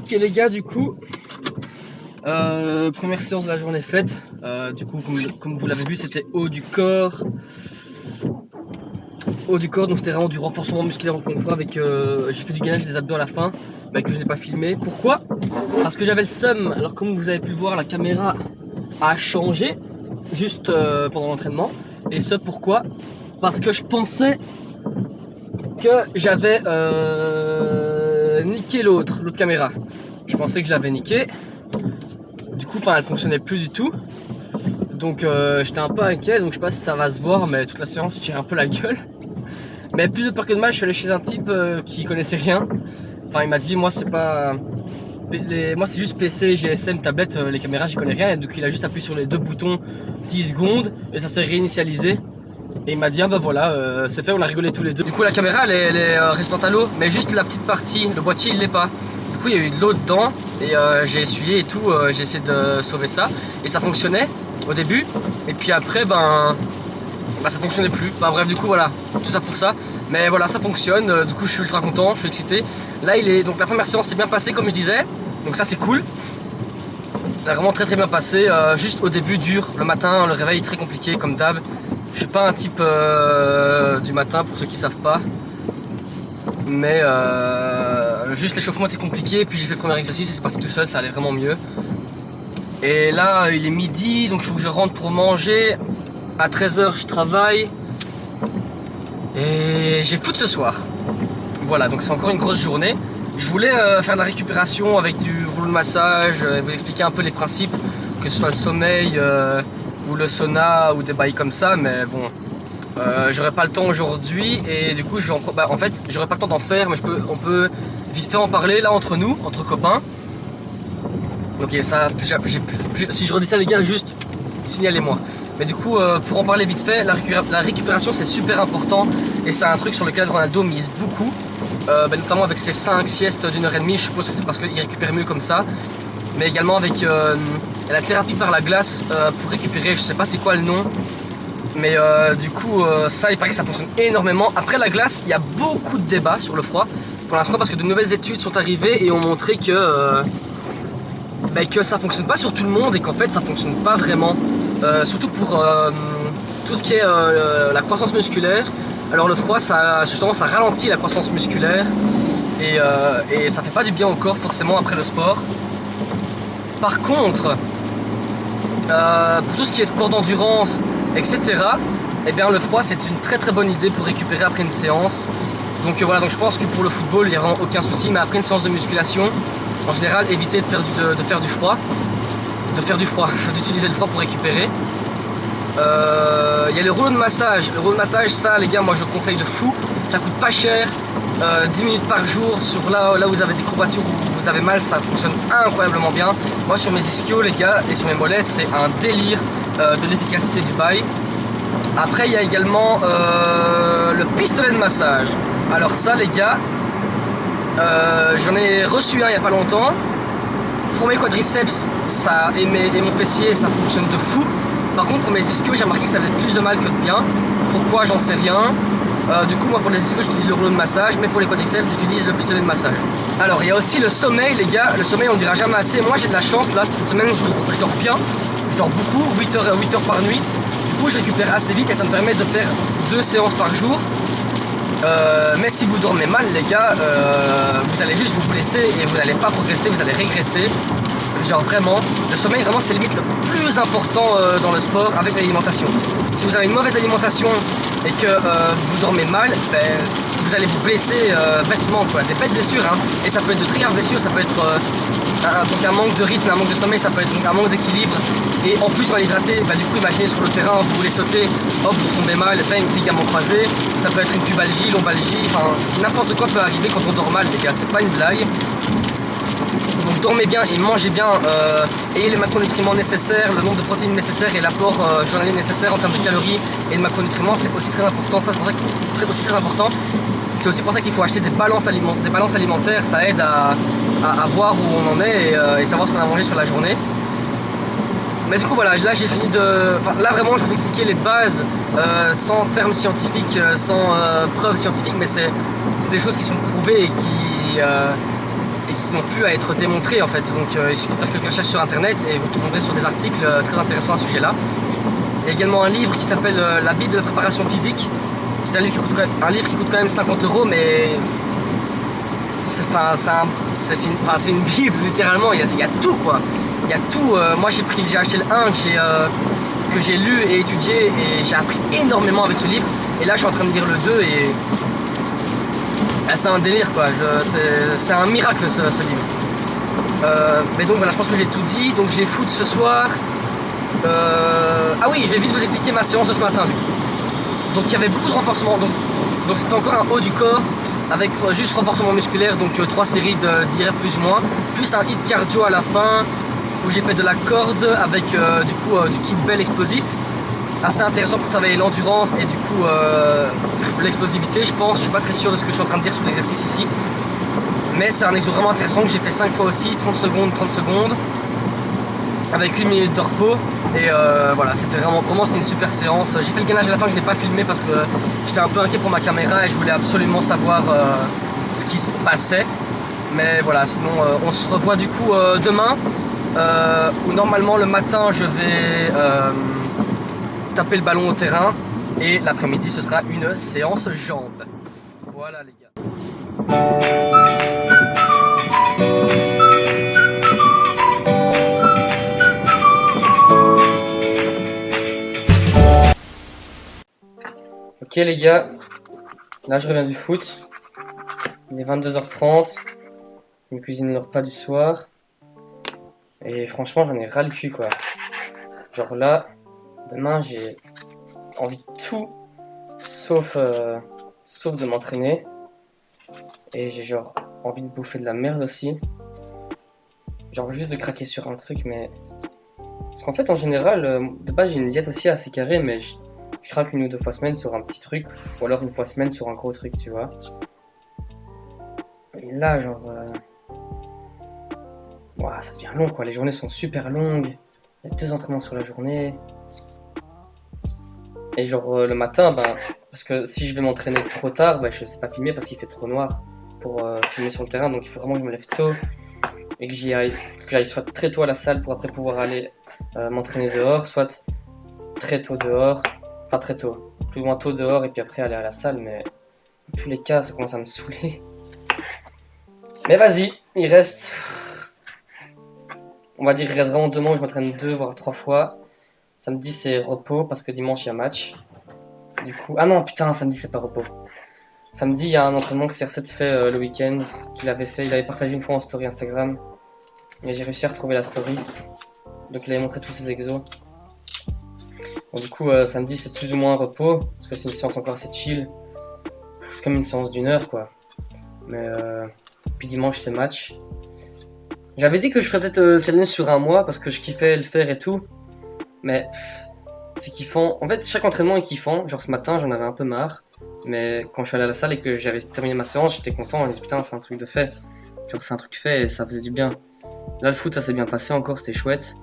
Ok les gars, du coup, première séance de la journée faite. Du coup, comme vous l'avez vu, c'était haut du corps. Haut du corps, donc c'était vraiment du renforcement musculaire encore une fois avec j'ai fait du gainage des abdos à la fin, mais que je n'ai pas filmé. Pourquoi? Parce que j'avais le seum. Alors comme vous avez pu le voir, la caméra a changé juste pendant l'entraînement. Et ce pourquoi? Parce que je pensais que j'avais niqué l'autre caméra. Je pensais que je l'avais niqué. Du coup, elle fonctionnait plus du tout. Donc j'étais un peu inquiet, donc je sais pas si ça va se voir, mais toute la séance je tire un peu la gueule. Mais plus de peur que de mal, je suis allé chez un type qui connaissait rien. Enfin, il m'a dit, moi c'est pas... Moi c'est juste PC, GSM, tablette, les caméras j'y connais rien. Et donc il a juste appuyé sur les deux boutons 10 secondes et ça s'est réinitialisé. Et il m'a dit, ah bah voilà, c'est fait, on a rigolé tous les deux. Du coup la caméra elle est restante à l'eau, mais juste la petite partie, le boîtier il l'est pas. Du coup il y a eu de l'eau dedans et j'ai essuyé et tout, j'ai essayé de sauver ça. Et ça fonctionnait au début, et puis après ça fonctionnait plus. Bref, du coup voilà, tout ça pour ça. Mais voilà, ça fonctionne, du coup je suis ultra content, je suis excité. Là donc la première séance s'est bien passée comme je disais, donc ça c'est cool. Ça a vraiment très bien passé, juste au début dur, le matin, le réveil très compliqué comme d'hab. Je suis pas un type du matin pour ceux qui savent pas. Mais juste l'échauffement était compliqué, puis j'ai fait le premier exercice et c'est parti tout seul, ça allait vraiment mieux. Et là il est midi, donc il faut que je rentre pour manger. À 13 h je travaille. Et j'ai foot ce soir. Voilà, donc c'est encore une grosse journée. Je voulais faire de la récupération avec du rouleau de massage, vous expliquer un peu les principes, que ce soit le sommeil ou le sauna ou des bails comme ça, mais bon, j'aurai pas le temps aujourd'hui et du coup je vais en fait j'aurai pas le temps d'en faire, mais on peut vite fait en parler là entre nous, entre copains. Ok, ça, si je redis ça les gars, juste signalez-moi. Mais du coup, pour en parler vite fait, la récupération c'est super important et c'est un truc sur lequel Ronaldo mise beaucoup, notamment avec ses 5 siestes d'1h30, je suppose que c'est parce qu'il récupère mieux comme ça, mais également avec la thérapie par la glace pour récupérer, je sais pas c'est quoi le nom, mais du coup ça il paraît que ça fonctionne énormément. Après la glace, il y a beaucoup de débats sur le froid pour l'instant parce que de nouvelles études sont arrivées et ont montré que ça fonctionne pas sur tout le monde et qu'en fait ça fonctionne pas vraiment. Surtout pour tout ce qui est la croissance musculaire. Alors le froid, justement, ça ralentit la croissance musculaire et ça fait pas du bien au corps forcément après le sport. Par contre, pour tout ce qui est sport d'endurance, etc., eh bien le froid c'est une très bonne idée pour récupérer après une séance. Donc voilà, donc je pense que pour le football il n'y a vraiment aucun souci, mais après une séance de musculation, en général évitez de faire du froid. D'utiliser le froid pour récupérer. Il y a le rouleau de massage. Le rouleau de massage, ça les gars, moi je conseille de fou. Ça coûte pas cher. 10 minutes par jour sur là où vous avez des courbatures, où vous avez mal, ça fonctionne incroyablement bien. Moi sur mes ischios les gars et sur mes mollets, c'est un délire de l'efficacité du bail. Après il y a également le pistolet de massage. Alors ça les gars, j'en ai reçu un il y a pas longtemps. Pour mes quadriceps et mon fessier, ça fonctionne de fou. Par contre pour mes ischios, j'ai remarqué que ça faisait plus de mal que de bien. Pourquoi, j'en sais rien. Du coup moi pour les ischios j'utilise le rouleau de massage, mais pour les quadriceps j'utilise le pistolet de massage. Alors il y a aussi le sommeil les gars. Le sommeil on ne dira jamais assez. Moi j'ai de la chance, là cette semaine je dors bien. Je dors beaucoup, 8 heures par nuit. Du coup je récupère assez vite et ça me permet de faire 2 séances par jour. Mais si vous dormez mal les gars, vous allez juste vous blesser et vous n'allez pas progresser, vous allez régresser. Genre vraiment, le sommeil vraiment c'est limite le plus important dans le sport avec l'alimentation. Si vous avez une mauvaise alimentation et que vous dormez mal, vous allez vous blesser bêtement quoi, des bêtes blessures hein. Et ça peut être de très graves blessures, ça peut être donc un manque de rythme, un manque de sommeil, ça peut être un manque d'équilibre. Et en plus mal hydraté, du coup imaginez sur le terrain, vous voulez sauter, hop vous tombez mal, ligament croisé, ça peut être une pubalgie, lombalgie, enfin n'importe quoi peut arriver quand on dort mal les gars, c'est pas une blague. Donc dormez bien et mangez bien, ayez les macronutriments nécessaires, le nombre de protéines nécessaires et l'apport journalier nécessaire en termes de calories et de macronutriments, c'est aussi très important. Ça c'est pour ça que c'est aussi très important. C'est aussi pour ça qu'il faut acheter des balances alimentaires, ça aide à voir où on en est et savoir ce qu'on a mangé sur la journée. Mais du coup voilà, là j'ai fini de... Enfin, là vraiment je vais vous expliquer les bases sans termes scientifiques, sans preuves scientifiques, mais c'est des choses qui sont prouvées et qui n'ont plus à être démontrés en fait. Donc il suffit de faire quelques recherches sur internet et vous tomberez sur des articles très intéressants à ce sujet-là. Il y a également un livre qui s'appelle La Bible de la préparation physique, qui est un livre qui coûte quand même 50 €, mais c'est une Bible littéralement, il y a tout quoi. Il y a tout. Moi j'ai acheté le 1 que j'ai lu et étudié et j'ai appris énormément avec ce livre. Et là je suis en train de lire le 2 et c'est un délire quoi. C'est un miracle ce livre. Mais donc voilà, je pense que j'ai tout dit. Donc j'ai foot ce soir. Ah oui, je vais vite vous expliquer ma séance de ce matin du coup. Donc il y avait beaucoup de renforcement. Donc c'était encore un haut du corps avec juste renforcement musculaire, donc 3 séries de reps plus ou moins, plus un hit cardio à la fin où j'ai fait de la corde avec du kettlebell explosif. Assez intéressant pour travailler l'endurance et du coup l'explosivité je pense. Je suis pas très sûr de ce que je suis en train de dire sur l'exercice ici. Mais c'est un exo vraiment intéressant que j'ai fait 5 fois aussi, 30 secondes. Avec 8 minutes de repos et voilà, c'était vraiment c'était une super séance. J'ai fait le gainage à la fin que je n'ai pas filmé parce que j'étais un peu inquiet pour ma caméra et je voulais absolument savoir ce qui se passait. Mais voilà, sinon on se revoit du coup demain où normalement le matin je vais taper le ballon au terrain et l'après-midi ce sera une séance jambes. Voilà les gars. Ok les gars, là je reviens du foot, il est 22h30, je me cuisine le repas du soir, et franchement j'en ai ras le cul quoi. Genre là, demain j'ai envie de tout, sauf de m'entraîner, et j'ai genre envie de bouffer de la merde aussi, genre juste de craquer sur un truc, mais... Parce qu'en fait en général, de base j'ai une diète aussi assez carrée, mais je craque 1 ou 2 fois semaine sur un petit truc, ou alors 1 fois semaine sur un gros truc, tu vois. Et là, genre... Ouah, ça devient long, quoi. Les journées sont super longues. Il y a 2 entraînements sur la journée. Et genre, le matin, parce que si je vais m'entraîner trop tard, je sais pas filmer parce qu'il fait trop noir pour filmer sur le terrain. Donc il faut vraiment que je me lève tôt et que j'aille soit très tôt à la salle pour après pouvoir aller m'entraîner dehors, soit très tôt dehors. Enfin très tôt, plus ou moins tôt dehors et puis après aller à la salle, mais dans tous les cas ça commence à me saouler. Mais vas-y, il reste, on va dire il reste vraiment 2 mois où je m'entraîne 2 voire 3 fois. Samedi c'est repos parce que dimanche il y a match. Du coup, ah non putain, samedi c'est pas repos. Samedi il y a un entraînement que CR7 fait le week-end, qu'il avait fait, il avait partagé une fois en story Instagram. Et j'ai réussi à retrouver la story. Donc il avait montré tous ses exos. Bon, du coup, samedi c'est plus ou moins un repos, parce que c'est une séance encore assez chill. C'est comme une séance d'1 heure quoi. Mais puis dimanche c'est match. J'avais dit que je ferais peut-être le challenge sur 1 mois, parce que je kiffais le faire et tout. Mais c'est kiffant. En fait, chaque entraînement est kiffant. Genre ce matin j'en avais un peu marre. Mais quand je suis allé à la salle et que j'avais terminé ma séance, j'étais content. Je me dis putain, c'est un truc de fait. Genre c'est un truc fait et ça faisait du bien. Là le foot ça s'est bien passé encore, c'était chouette.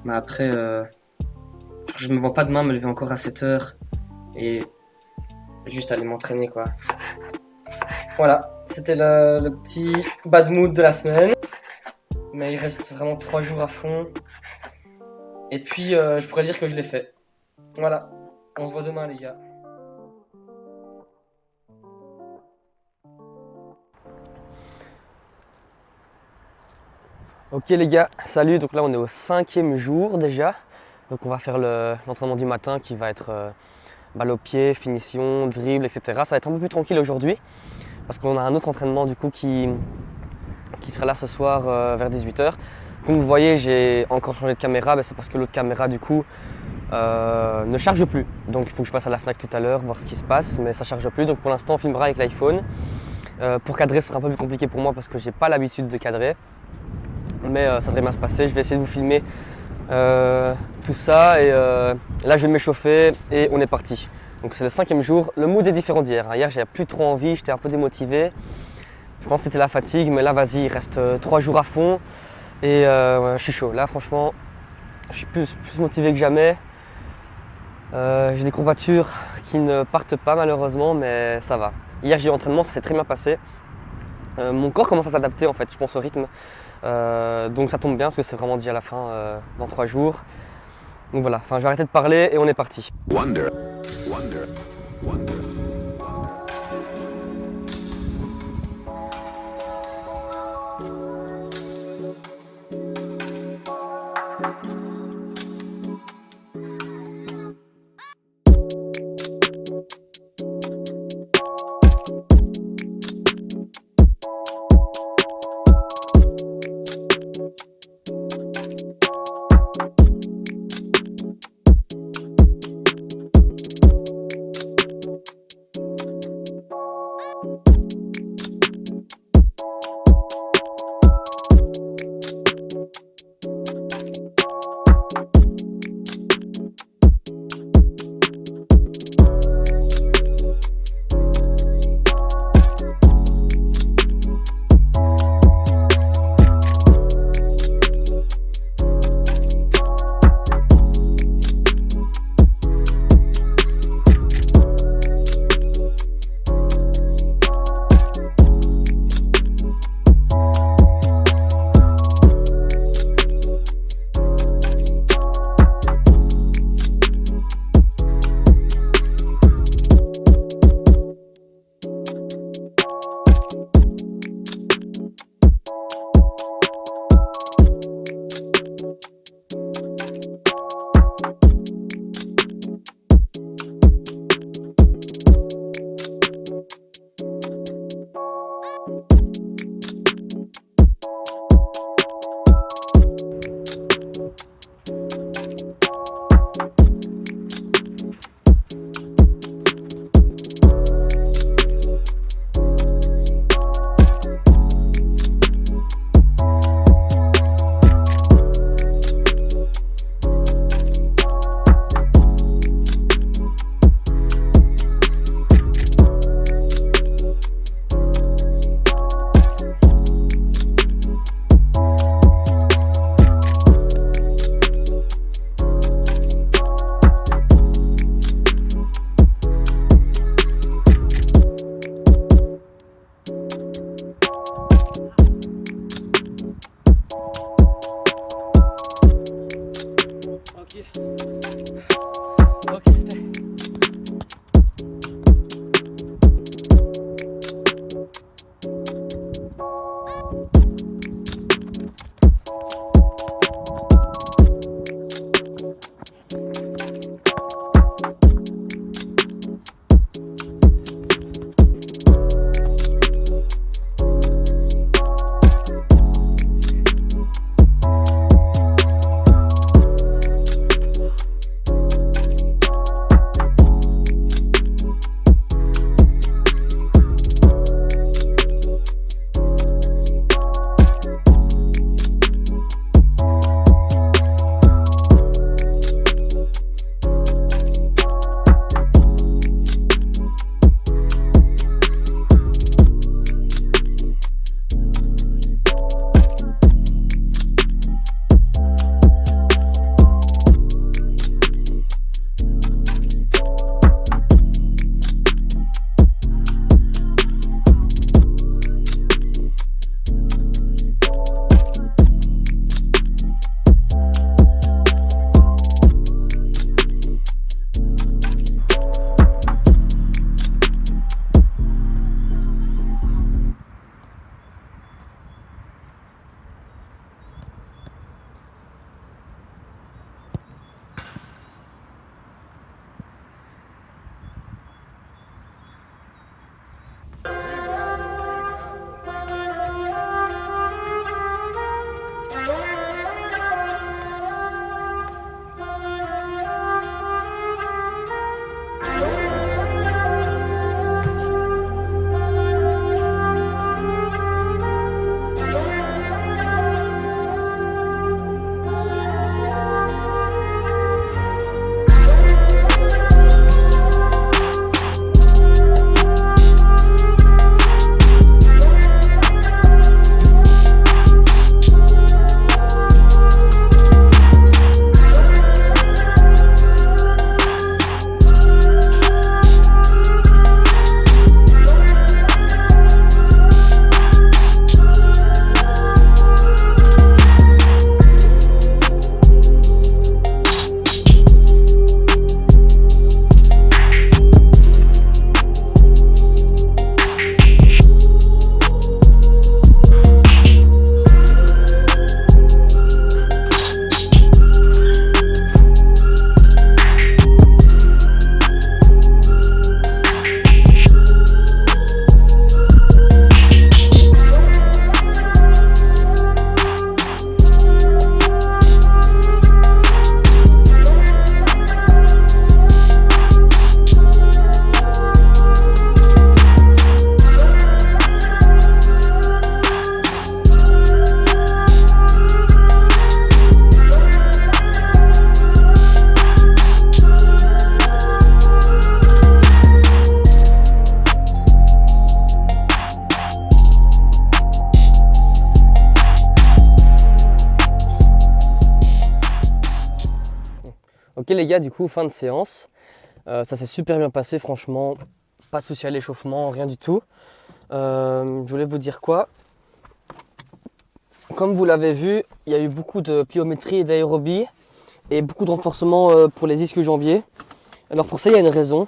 Mais après... je me vois pas demain me lever encore à 7h et juste aller m'entraîner quoi. Voilà, c'était le petit bad mood de la semaine. Mais il reste vraiment 3 jours à fond. Et puis je pourrais dire que je l'ai fait. Voilà, on se voit demain les gars. Ok les gars, salut, donc là on est au 5e jour déjà. Donc on va faire l'entraînement du matin qui va être balle au pied, finition, dribble, etc. Ça va être un peu plus tranquille aujourd'hui parce qu'on a un autre entraînement du coup qui sera là ce soir vers 18h. Comme vous voyez, j'ai encore changé de caméra, c'est parce que l'autre caméra du coup ne charge plus. Donc il faut que je passe à la Fnac tout à l'heure, voir ce qui se passe, mais ça charge plus. Donc pour l'instant on filmera avec l'iPhone. Pour cadrer ce sera un peu plus compliqué pour moi parce que j'ai pas l'habitude de cadrer. Mais ça devrait bien se passer, je vais essayer de vous filmer tout ça et là je vais m'échauffer et on est parti. Donc c'est le 5e jour, le mood est différent d'hier. Hier j'avais plus trop envie, j'étais un peu démotivé. Je pense que c'était la fatigue, mais là vas-y, il reste 3 jours à fond et je suis chaud. Là franchement, je suis plus motivé que jamais. J'ai des courbatures qui ne partent pas malheureusement, mais ça va. Hier j'ai eu entraînement, ça s'est très bien passé. mon corps commence à s'adapter en fait, je pense au rythme. Donc ça tombe bien parce que c'est vraiment déjà la fin dans 3 jours. Donc voilà, enfin, je vais arrêter de parler et on est parti. Wonder, wonder, wonder. Ok les gars, du coup, fin de séance. Ça s'est super bien passé, franchement. Pas de souci à l'échauffement, rien du tout. Je voulais vous dire quoi? Comme vous l'avez vu, il y a eu beaucoup de pliométrie et d'aérobie et beaucoup de renforcement pour les ischio-jambiers. Alors pour ça, il y a une raison.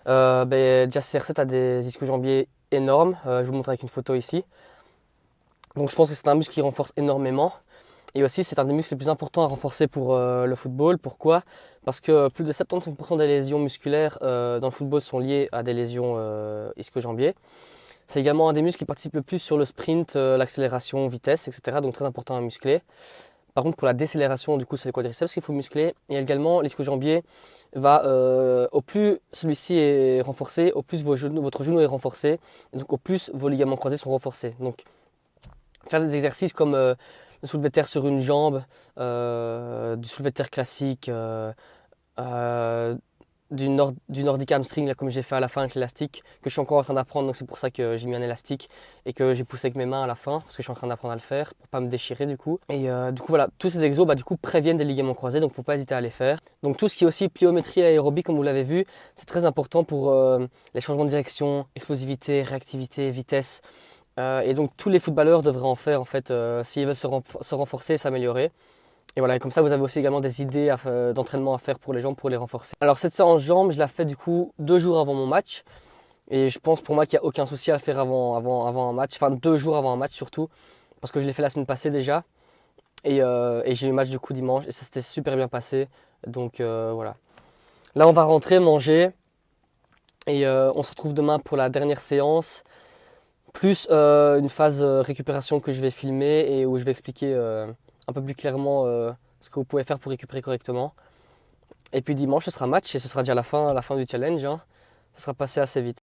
Déjà CR7 a des ischio-jambiers énormes. Je vous montre avec une photo ici. Donc je pense que c'est un muscle qui renforce énormément. Et aussi, c'est un des muscles les plus importants à renforcer pour le football. Pourquoi? Parce que plus de 75% des lésions musculaires dans le football sont liées à des lésions ischio-jambiers. C'est également un des muscles qui participe le plus sur le sprint, l'accélération, vitesse, etc. Donc très important à muscler. Par contre, pour la décélération, du coup, c'est le quadriceps qu'il faut muscler. Et également, l'ischio-jambier va, au plus celui-ci est renforcé, au plus votre genou est renforcé. Et donc, au plus vos ligaments croisés sont renforcés. Donc, faire des exercices comme le soulevé de terre sur une jambe, du soulevé de terre classique, du Nordic hamstring là, comme j'ai fait à la fin avec l'élastique, que je suis encore en train d'apprendre, donc c'est pour ça que j'ai mis un élastique et que j'ai poussé avec mes mains à la fin, parce que je suis en train d'apprendre à le faire pour pas me déchirer du coup. Et du coup voilà, tous ces exos du coup préviennent des ligaments croisés, donc faut pas hésiter à les faire. Donc tout ce qui est aussi pliométrie aérobie, comme vous l'avez vu, c'est très important pour les changements de direction, explosivité, réactivité, vitesse. Et donc tous les footballeurs devraient en faire en fait s'ils veulent se renforcer et s'améliorer. Et voilà, et comme ça vous avez aussi également des idées d'entraînement à faire pour les jambes pour les renforcer. Alors cette séance jambes, je la fais du coup 2 jours avant mon match. Et je pense pour moi qu'il n'y a aucun souci à faire avant un match, enfin 2 jours avant un match surtout, parce que je l'ai fait la semaine passée déjà. Et j'ai eu le match du coup dimanche et ça s'était super bien passé. Donc voilà. Là on va rentrer, manger et on se retrouve demain pour la dernière séance. Plus une phase récupération que je vais filmer et où je vais expliquer un peu plus clairement ce que vous pouvez faire pour récupérer correctement. Et puis dimanche, ce sera match et ce sera déjà la fin du challenge. Hein. Ce sera passé assez vite.